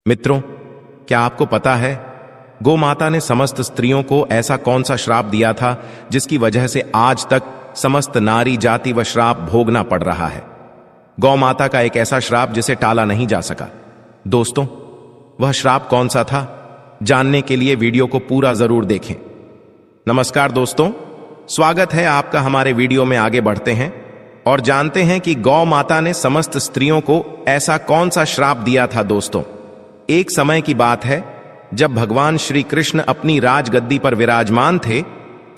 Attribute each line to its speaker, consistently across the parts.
Speaker 1: मित्रों, क्या आपको पता है गौ माता ने समस्त स्त्रियों को ऐसा कौन सा श्राप दिया था जिसकी वजह से आज तक समस्त नारी जाति व श्राप भोगना पड़ रहा है। गौ माता का एक ऐसा श्राप जिसे टाला नहीं जा सका। दोस्तों, वह श्राप कौन सा था, जानने के लिए वीडियो को पूरा जरूर देखें। नमस्कार दोस्तों, स्वागत है आपका हमारे वीडियो में। आगे बढ़ते हैं और जानते हैं कि गौ माता ने समस्त स्त्रियों को ऐसा कौन सा श्राप दिया था। दोस्तों, एक समय की बात है जब भगवान श्री कृष्ण अपनी राजगद्दी पर विराजमान थे,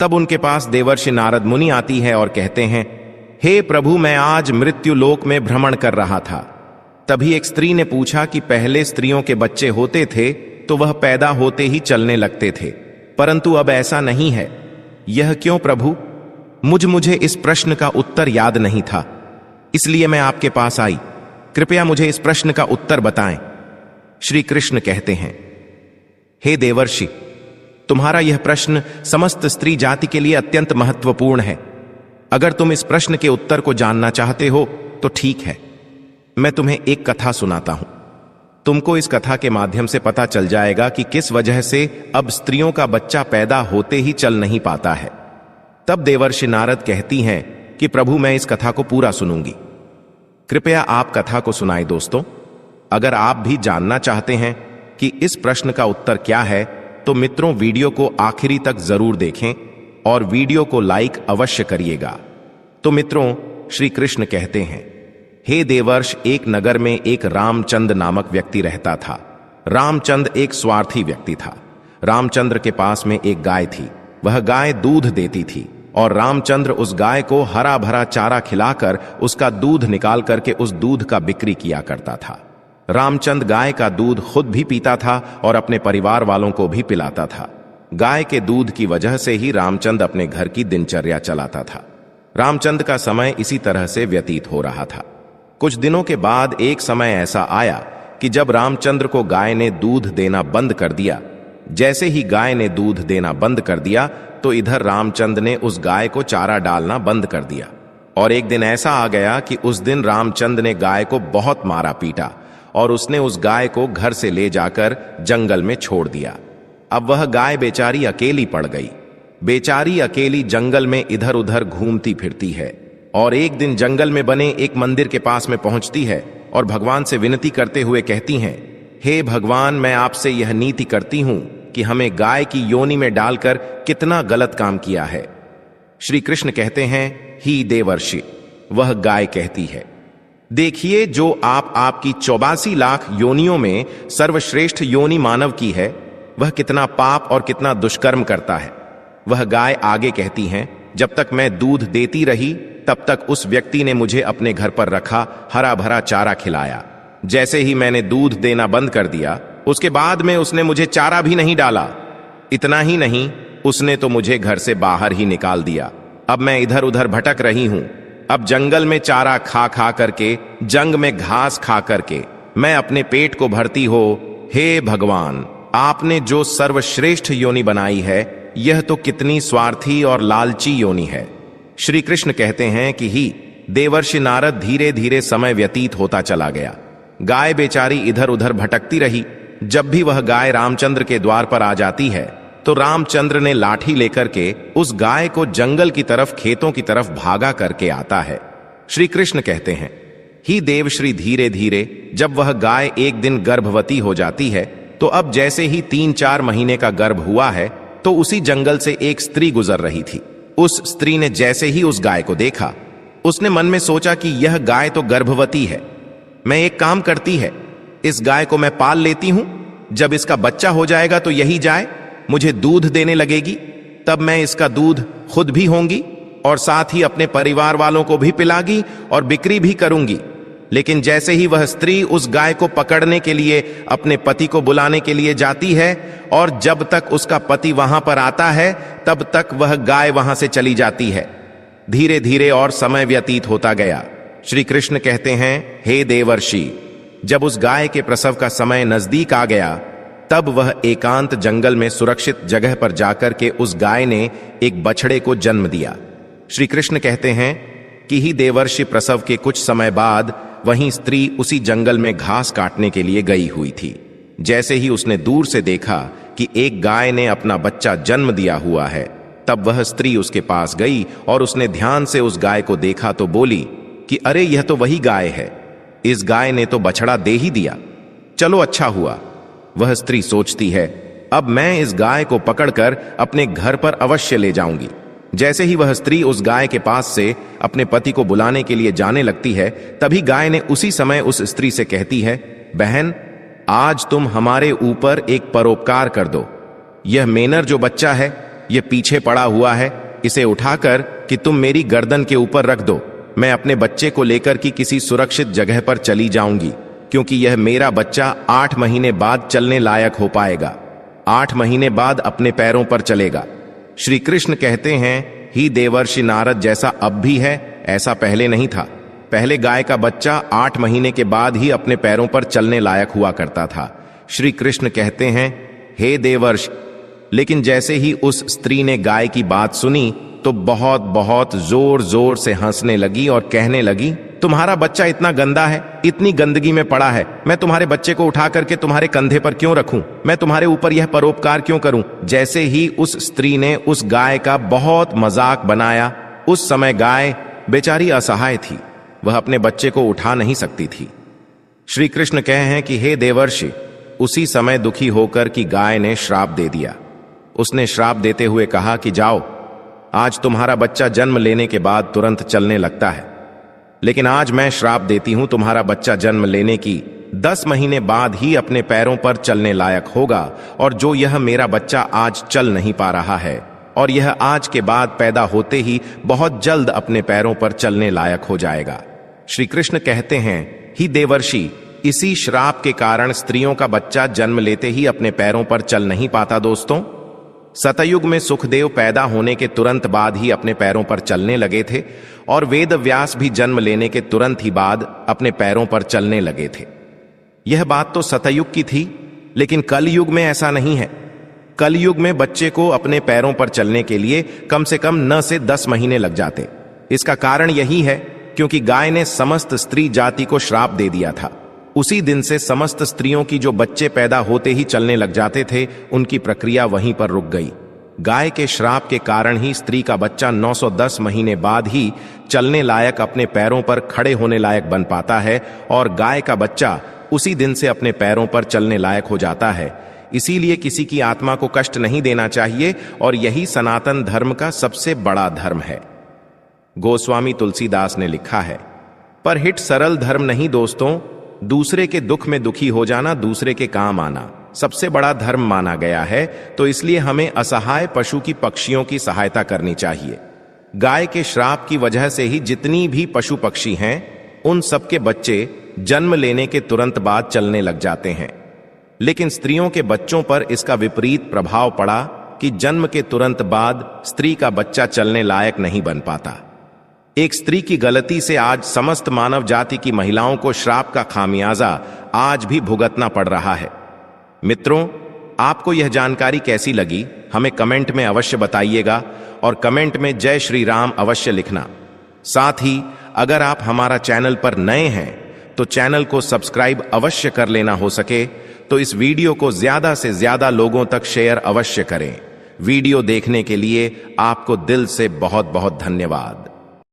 Speaker 1: तब उनके पास देवर्षि नारद मुनि आती है और कहते हैं, हे प्रभु, मैं आज मृत्यु लोक में भ्रमण कर रहा था। तभी एक स्त्री ने पूछा कि पहले स्त्रियों के बच्चे होते थे तो वह पैदा होते ही चलने लगते थे, परंतु अब ऐसा नहीं है। यह क्यों प्रभु? मुझे इस प्रश्न का उत्तर याद नहीं था, इसलिए मैं आपके पास आई। कृपया मुझे इस प्रश्न का उत्तर बताएं। श्री कृष्ण कहते हैं, हे देवर्षि, तुम्हारा यह प्रश्न समस्त स्त्री जाति के लिए अत्यंत महत्वपूर्ण है। अगर तुम इस प्रश्न के उत्तर को जानना चाहते हो तो ठीक है, मैं तुम्हें एक कथा सुनाता हूं। तुमको इस कथा के माध्यम से पता चल जाएगा कि किस वजह से अब स्त्रियों का बच्चा पैदा होते ही चल नहीं पाता है। तब देवर्षि नारद कहती हैं कि प्रभु, मैं इस कथा को पूरा सुनूंगी। कृपया आप कथा को सुनाएं। दोस्तों, अगर आप भी जानना चाहते हैं कि इस प्रश्न का उत्तर क्या है, तो मित्रों वीडियो को आखिरी तक जरूर देखें और वीडियो को लाइक अवश्य करिएगा। तो मित्रों, श्री कृष्ण कहते हैं, हे देवर्ष, एक नगर में एक रामचंद्र नामक व्यक्ति रहता था। रामचंद्र एक स्वार्थी व्यक्ति था। रामचंद्र के पास में एक गाय थी। वह गाय दूध देती थी और रामचंद्र उस गाय को हरा भरा चारा खिलाकर उसका दूध निकाल करके उस दूध का बिक्री किया करता था। रामचंद्र गाय का दूध खुद भी पीता था और अपने परिवार वालों को भी पिलाता था। गाय के दूध की वजह से ही रामचंद्र अपने घर की दिनचर्या चलाता था। रामचंद्र का समय इसी तरह से व्यतीत हो रहा था। कुछ दिनों के बाद एक समय ऐसा आया कि जब रामचंद्र को गाय ने दूध देना बंद कर दिया। जैसे ही गाय ने दूध देना बंद कर दिया तो इधर रामचंद्र ने उस गाय को चारा डालना बंद कर दिया। और एक दिन ऐसा आ गया कि उस दिन रामचंद्र ने गाय को बहुत मारा पीटा और उसने उस गाय को घर से ले जाकर जंगल में छोड़ दिया। अब वह गाय बेचारी अकेली पड़ गई। बेचारी अकेली जंगल में इधर उधर घूमती फिरती है और एक दिन जंगल में बने एक मंदिर के पास में पहुंचती है और भगवान से विनती करते हुए कहती हैं, हे भगवान, मैं आपसे यह नीति करती हूं कि हमें गाय की योनि में डालकर कितना गलत काम किया है। श्री कृष्ण कहते हैं, ही देवर्षि, वह गाय कहती है, देखिए, जो आपकी 84 लाख योनियों में सर्वश्रेष्ठ योनि मानव की है, वह कितना पाप और कितना दुष्कर्म करता है। वह गाय आगे कहती हैं, जब तक मैं दूध देती रही तब तक उस व्यक्ति ने मुझे अपने घर पर रखा, हरा भरा चारा खिलाया। जैसे ही मैंने दूध देना बंद कर दिया, उसके बाद में उसने मुझे चारा भी नहीं डाला। इतना ही नहीं, उसने तो मुझे घर से बाहर ही निकाल दिया। अब मैं इधर उधर भटक रही हूं। अब जंगल में चारा खा खा करके, जंग में घास खा करके मैं अपने पेट को भरती हो। हे भगवान, आपने जो सर्वश्रेष्ठ योनि बनाई है, यह तो कितनी स्वार्थी और लालची योनि है। श्री कृष्ण कहते हैं कि ही देवर्षि नारद, धीरे धीरे समय व्यतीत होता चला गया। गाय बेचारी इधर उधर भटकती रही। जब भी वह गाय रामचंद्र के द्वार पर आ जाती है तो रामचंद्र ने लाठी लेकर के उस गाय को जंगल की तरफ, खेतों की तरफ भागा करके आता है। श्री कृष्ण कहते हैं, ही देवश्री, धीरे धीरे जब वह गाय एक दिन गर्भवती हो जाती है, तो अब जैसे ही 3-4 महीने का गर्भ हुआ है तो उसी जंगल से एक स्त्री गुजर रही थी। उस स्त्री ने जैसे ही उस गाय को देखा, उसने मन में सोचा कि यह गाय तो गर्भवती है। मैं एक काम करती है, इस गाय को मैं पाल लेती हूं। जब इसका बच्चा हो जाएगा तो यही जाए मुझे दूध देने लगेगी। तब मैं इसका दूध खुद भी होंगी और साथ ही अपने परिवार वालों को भी पिलागी और बिक्री भी करूंगी। लेकिन जैसे ही वह स्त्री उस गाय को पकड़ने के लिए अपने पति को बुलाने के लिए जाती है और जब तक उसका पति वहां पर आता है तब तक वह गाय वहां से चली जाती है। धीरे धीरे और समय व्यतीत होता गया। श्री कृष्ण कहते हैं, हे देवर्षि, जब उस गाय के प्रसव का समय नजदीक आ गया, तब वह एकांत जंगल में सुरक्षित जगह पर जाकर के उस गाय ने एक बछड़े को जन्म दिया। श्री कृष्ण कहते हैं कि ही देवर्षि, प्रसव के कुछ समय बाद वहीं स्त्री उसी जंगल में घास काटने के लिए गई हुई थी। जैसे ही उसने दूर से देखा कि एक गाय ने अपना बच्चा जन्म दिया हुआ है, तब वह स्त्री उसके पास गई और उसने ध्यान से उस गाय को देखा तो बोली कि अरे यह तो वही गाय है, इस गाय ने तो बछड़ा दे ही दिया। चलो अच्छा हुआ। वह स्त्री सोचती है, अब मैं इस गाय को पकड़कर अपने घर पर अवश्य ले जाऊंगी। जैसे ही वह स्त्री उस गाय के पास से अपने पति को बुलाने के लिए जाने लगती है, तभी गाय ने उसी समय उस स्त्री से कहती है, बहन, आज तुम हमारे ऊपर एक परोपकार कर दो। यह मेनर जो बच्चा है, यह पीछे पड़ा हुआ है, इसे उठाकर कि तुम मेरी गर्दन के ऊपर रख दो। मैं अपने बच्चे को लेकर कि किसी सुरक्षित जगह पर चली जाऊंगी, क्योंकि यह मेरा बच्चा 8 महीने बाद चलने लायक हो पाएगा, 8 महीने बाद अपने पैरों पर चलेगा। श्री कृष्ण कहते हैं, ही देवर्षि नारद, जैसा अब भी है ऐसा पहले नहीं था। पहले गाय का बच्चा 8 महीने के बाद ही अपने पैरों पर चलने लायक हुआ करता था। श्री कृष्ण कहते हैं, हे देवर्षि, लेकिन जैसे ही उस स्त्री ने गाय की बात सुनी तो बहुत बहुत जोर जोर से हंसने लगी और कहने लगी, तुम्हारा बच्चा इतना गंदा है, इतनी गंदगी में पड़ा है, मैं तुम्हारे बच्चे को उठा करके तुम्हारे कंधे पर क्यों रखूं? मैं तुम्हारे ऊपर यह परोपकार क्यों करूं? जैसे ही उस स्त्री ने उस गाय का बहुत मजाक बनाया, उस समय गाय बेचारी असहाय थी, वह अपने बच्चे को उठा नहीं सकती थी। श्री कृष्ण कहे हैं कि हे देवर्षि, उसी समय दुखी होकर कि गाय ने श्राप दे दिया। उसने श्राप देते हुए कहा कि जाओ, आज तुम्हारा बच्चा जन्म लेने के बाद तुरंत चलने लगता है, लेकिन आज मैं श्राप देती हूं, तुम्हारा बच्चा जन्म लेने की 10 महीने बाद ही अपने पैरों पर चलने लायक होगा, और जो यह मेरा बच्चा आज चल नहीं पा रहा है और यह आज के बाद पैदा होते ही बहुत जल्द अपने पैरों पर चलने लायक हो जाएगा। श्री कृष्ण कहते हैं, ही देवर्षि, इसी श्राप के कारण स्त्रियों का बच्चा जन्म लेते ही अपने पैरों पर चल नहीं पाता। दोस्तों, सतयुग में सुखदेव पैदा होने के तुरंत बाद ही अपने पैरों पर चलने लगे थे, और वेद व्यास भी जन्म लेने के तुरंत ही बाद अपने पैरों पर चलने लगे थे। यह बात तो सतयुग की थी, लेकिन कलयुग में ऐसा नहीं है। कलयुग में बच्चे को अपने पैरों पर चलने के लिए कम से कम 9 से 10 महीने लग जाते। इसका कारण यही है क्योंकि गाय ने समस्त स्त्री जाति को श्राप दे दिया था। उसी दिन से समस्त स्त्रियों की जो बच्चे पैदा होते ही चलने लग जाते थे, उनकी प्रक्रिया वहीं पर रुक गई। गाय के श्राप के कारण ही स्त्री का बच्चा 910 महीने बाद ही चलने लायक, अपने पैरों पर खड़े होने लायक बन पाता है, और गाय का बच्चा उसी दिन से अपने पैरों पर चलने लायक हो जाता है। इसीलिए किसी की आत्मा को कष्ट नहीं देना चाहिए, और यही सनातन धर्म का सबसे बड़ा धर्म है। गोस्वामी तुलसीदास ने लिखा है, पर हिट सरल धर्म नहीं दोस्तों, दूसरे के दुख में दुखी हो जाना, दूसरे के काम आना सबसे बड़ा धर्म माना गया है। तो इसलिए हमें असहाय पशु की, पक्षियों की सहायता करनी चाहिए। गाय के श्राप की वजह से ही जितनी भी पशु पक्षी हैं, उन सबके बच्चे जन्म लेने के तुरंत बाद चलने लग जाते हैं। लेकिन स्त्रियों के बच्चों पर इसका विपरीत प्रभाव पड़ा कि जन्म के तुरंत बाद स्त्री का बच्चा चलने लायक नहीं बन पाता। एक स्त्री की गलती से आज समस्त मानव जाति की महिलाओं को श्राप का खामियाजा आज भी भुगतना पड़ रहा है। मित्रों, आपको यह जानकारी कैसी लगी हमें कमेंट में अवश्य बताइएगा, और कमेंट में जय श्री राम अवश्य लिखना। साथ ही अगर आप हमारा चैनल पर नए हैं तो चैनल को सब्सक्राइब अवश्य कर लेना, हो सके तो इस वीडियो को ज्यादा से ज्यादा लोगों तक शेयर अवश्य करें। वीडियो देखने के लिए आपको दिल से बहुत बहुत धन्यवाद।